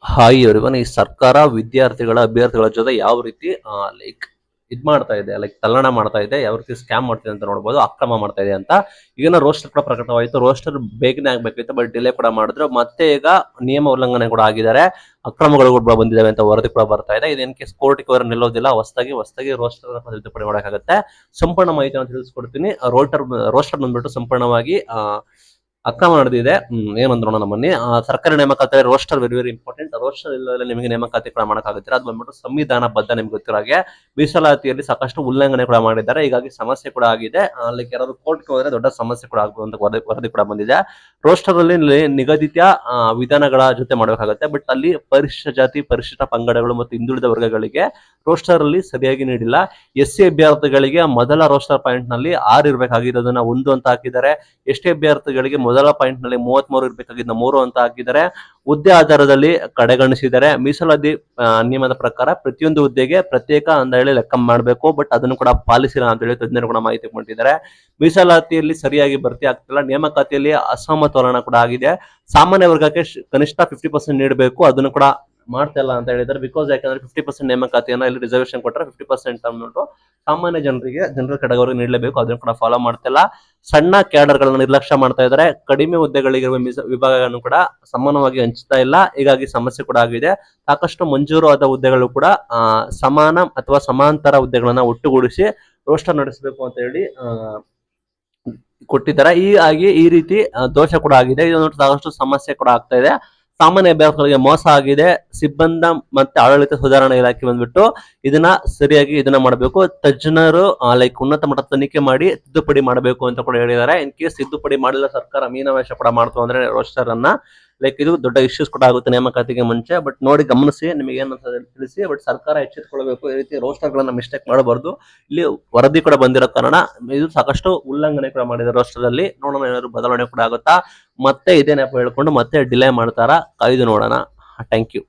Hi everyone. ಈ ಸರ್ಕಾರ ವಿದ್ಯಾರ್ಥಿಗಳ ಅಭ್ಯರ್ಥಿಗಳ ಜೊತೆ ಯಾವ ರೀತಿ ಲೈಕ್ ಮಾಡ್ತಾ ಇದೆ, ಲೈಕ್ ತಲ್ಲಣ ಮಾಡ್ತಾ ಇದೆ, ಯಾವ ರೀತಿ ಸ್ಕ್ಯಾಮ್ ಮಾಡ್ತಿದೆ ಅಂತ ನೋಡಬಹುದು, ಅಕ್ರಮ ಮಾಡ್ತಾ ಇದೆ ಅಂತ. ಈಗಿನ ರೋಸ್ಟರ್ ಕೂಡ ಪ್ರಕಟವಾಯಿತು. ರೋಸ್ಟರ್ ಬೇಗನೆ ಆಗ್ಬೇಕಿತ್ತು, ಬಟ್ ಡಿಲೇ ಕೂಡ ಮಾಡಿದ್ರು. ಮತ್ತೆ ಈಗ ನಿಯಮ ಉಲ್ಲಂಘನೆ ಕೂಡ ಆಗಿದ್ದಾರೆ, ಅಕ್ರಮಗಳು ಕೂಡ ಬಂದಿದ್ದಾವೆ ಅಂತ ವರದಿ ಕೂಡ ಬರ್ತಾ ಇದೆ. ಇದೇನಕ್ಕೆ ಕೋರ್ಟ್ಗೆ ಅವರು ನಿಲ್ಲೋದಿಲ್ಲ, ಹೊಸದಾಗಿ ರೋಸ್ಟರ್ ತಿದ್ದುಪಡಿ ಮಾಡೋಕ್ಕಾಗುತ್ತೆ. ಸಂಪೂರ್ಣ ಮಾಹಿತಿಯನ್ನು ತಿಳಿಸ್ಕೊಡ್ತೀನಿ. ರೋಸ್ಟರ್ ಬಂದ್ಬಿಟ್ಟು ಸಂಪೂರ್ಣವಾಗಿ ಅಕ್ರಮ ನಡೆದಿದೆ. ಏನಂದ್ ನೋಡೋಣ ಬನ್ನಿ. ಸರ್ಕಾರಿ ನೇಮಕಾತಿ roster very very important. Roster ಇಲ್ಲದೆ ನಿಮಗೆ ನೇಮಕಾತಿ ಕೂಡ ಮಾಡಕ್ಕಾಗುತ್ತಿಲ್ಲ. ಅದು ಬಂದ್ಬಿಟ್ಟು ಸಂವಿಧಾನ ಬದ್ಧ. ನಿಮ್ಗೆ ಗೊತ್ತಿರೋ ಹಾಗೆ ಮೀಸಲಾತಿಯಲ್ಲಿ ಸಾಕಷ್ಟು ಉಲ್ಲಂಘನೆ ಕೂಡ ಮಾಡಿದ್ದಾರೆ. ಹೀಗಾಗಿ ಸಮಸ್ಯೆ ಕೂಡ ಆಗಿದೆ. ಲೈಕ್ ಯಾರಾದ್ರು ಕೋರ್ಟ್ಗೆ ಹೋದ್ರೆ ದೊಡ್ಡ ಸಮಸ್ಯೆ ಕೂಡ ಆಗ್ಬೋದು ಅಂತ ವರದಿ ಕೂಡ ಬಂದಿದೆ. ರೋಸ್ಟರ್ ಅಲ್ಲಿ ನಿಗದಿತ ವಿಧಾನಗಳ ಜೊತೆ ಮಾಡಬೇಕಾಗುತ್ತೆ, ಬಟ್ ಅಲ್ಲಿ ಪರಿಶಿಷ್ಟ ಜಾತಿ, ಪರಿಶಿಷ್ಟ ಪಂಗಡಗಳು ಮತ್ತು ಹಿಂದುಳಿದ ವರ್ಗಗಳಿಗೆ ರೋಸ್ಟರ್ ಅಲ್ಲಿ ಸರಿಯಾಗಿ ನೀಡಿಲ್ಲ. SC ಅಭ್ಯರ್ಥಿಗಳಿಗೆ ಮೊದಲ ರೋಸ್ಟರ್ ಪಾಯಿಂಟ್ ನಲ್ಲಿ 6 ಇರಬೇಕಾಗಿರೋದನ್ನ 1 ಅಂತ ಹಾಕಿದ್ದಾರೆ. ST ಅಭ್ಯರ್ಥಿಗಳಿಗೆ ಮೊದಲ ಪಾಯಿಂಟ್ ನಲ್ಲಿ 33 ಇರಬೇಕಾಗಿದ್ದ 3 ಅಂತ ಹಾಕಿದ್ದಾರೆ. ಹುದ್ದೆ ಆಧಾರದಲ್ಲಿ ಕಡೆಗಣಿಸಿದ್ದಾರೆ. ಮೀಸಲಾತಿ ನಿಯಮದ ಪ್ರಕಾರ ಪ್ರತಿಯೊಂದು ಹುದ್ದೆಗೆ ಪ್ರತ್ಯೇಕ ಅಂತ ಹೇಳಿ ಲೆಕ್ಕ ಮಾಡಬೇಕು, ಬಟ್ ಅದನ್ನು ಕೂಡ ಪಾಲಿಸಿಲ್ಲ ಅಂತ ಹೇಳಿ ತಜ್ಞರು ಕೂಡ ಮಾಹಿತಿ ಕೊಟ್ಟಿದ್ದಾರೆ. ಮೀಸಲಾತಿಯಲ್ಲಿ ಸರಿಯಾಗಿ ಭರ್ತಿ ಆಗ್ತಿಲ್ಲ. ನೇಮಕಾತಿಯಲ್ಲಿ ಅಸಮತೋಲನ ಕೂಡ ಆಗಿದೆ. ಸಾಮಾನ್ಯ ವರ್ಗಕ್ಕೆ ಕನಿಷ್ಠ 50% ನೀಡಬೇಕು, ಅದನ್ನು ಕೂಡ ಮಾಡ್ತಾ ಇಲ್ಲ ಅಂತ ಹೇಳಿದ್ದಾರೆ. ಬಿಕಾಸ್ ಯಾಕಂದ್ರೆ 50% ನೇಮಕಾತಿಯನ್ನ ಇಲ್ಲಿ ರಿಸರ್ವೇಶನ್ ಕೊಟ್ಟರೆ 50% ಅಂದ್ಬಿಟ್ಟು ಸಾಮಾನ್ಯ ಜನರಲ್ ಕೆಟಗರಿ ನೀಡಲೇಬೇಕು, ಅದನ್ನು ಕೂಡ ಫಾಲೋ ಮಾಡ್ತಿಲ್ಲ. ಸಣ್ಣ ಕ್ಯಾಡರ್ ಗಳನ್ನ ನಿರ್ಲಕ್ಷ್ಯ ಮಾಡ್ತಾ ಇದ್ದಾರೆ. ಕಡಿಮೆ ಹುದ್ದೆಗಳಿಗಿರುವ ವಿಭಾಗಗಳನ್ನು ಕೂಡ ಸಮಾನವಾಗಿ ಹಂಚ್ತಾ ಇಲ್ಲ, ಹೀಗಾಗಿ ಸಮಸ್ಯೆ ಕೂಡ ಆಗಿದೆ. ಸಾಕಷ್ಟು ಮಂಜೂರು ಆದ ಹುದ್ದೆಗಳು ಕೂಡ ಸಮಾನ ಅಥವಾ ಸಮಾಂತರ ಹುದ್ದೆಗಳನ್ನ ಒಟ್ಟುಗೂಡಿಸಿ ರೋಸ್ಟರ್ ನಡೆಸಬೇಕು ಅಂತ ಹೇಳಿ ಕೊಟ್ಟಿದ್ದಾರೆ. ಈ ರೀತಿ ದೋಷ ಕೂಡ ಆಗಿದೆ. ಇದೊಂದು ಸಾಕಷ್ಟು ಸಮಸ್ಯೆ ಕೂಡ ಆಗ್ತಾ ಇದೆ. ಸಾಮಾನ್ಯ ಅಭ್ಯರ್ಥಿಗಳಿಗೆ ಮೋಸ ಆಗಿದೆ. ಸಿಬ್ಬಂದಿ ಮತ್ತೆ ಆಡಳಿತ ಸುಧಾರಣಾ ಇಲಾಖೆ ಬಂದ್ಬಿಟ್ಟು ಇದನ್ನ ಮಾಡಬೇಕು. ತಜ್ಞರು ಲೈಕ್ ಉನ್ನತ ಮಟ್ಟದ ತನಿಖೆ ಮಾಡಿ ತಿದ್ದುಪಡಿ ಮಾಡಬೇಕು ಅಂತ ಕೂಡ ಹೇಳಿದ್ದಾರೆ. ಇನ್ ಕೇಸ್ ತಿದ್ದುಪಡಿ ಮಾಡಿಲ್ಲ ಸರ್ಕಾರ ಮೀನಾವೇಶ ಕೂಡ ಮಾಡ್ತು ಅಂದ್ರೆ ರೋಸ್ಟರ್ ಅನ್ನ, ಲೈಕ್ ಇದು ದೊಡ್ಡ ಇಶ್ಯೂಸ್ ಕೂಡ ಆಗುತ್ತೆ ನೇಮಕಾತಿಗೆ ಮುಂಚೆ. ಬಟ್ ನೋಡಿ ಗಮನಿಸಿ, ನಿಮಗೆ ಏನಂತ ತಿಳಿಸಿ. ಬಟ್ ಸರ್ಕಾರ ಎಚ್ಚೆತ್ತುಕೊಳ್ಬೇಕು, ಈ ರೀತಿ ರೋಸ್ಟರ್ ಗಳನ್ನ ಮಿಸ್ಟೇಕ್ ಮಾಡಬಾರ್ದು. ಇಲ್ಲಿ ವರದಿ ಕೂಡ ಬಂದಿರೋ ಕಾರಣ ಇದು ಸಾಕಷ್ಟು ಉಲ್ಲಂಘನೆ ಕೂಡ ಮಾಡಿದೆ ರೋಸ್ಟರ್ ಅಲ್ಲಿ. ನೋಡೋಣ ಏನಾದ್ರು ಬದಲಾವಣೆ ಕೂಡ ಆಗುತ್ತಾ, ಮತ್ತೆ ಇದೇನಪ್ಪ ಹೇಳ್ಕೊಂಡು ಮತ್ತೆ ಡಿಲೇ ಮಾಡ್ತಾರಾ, ಕಾಯ್ದು ನೋಡೋಣ. Thank you.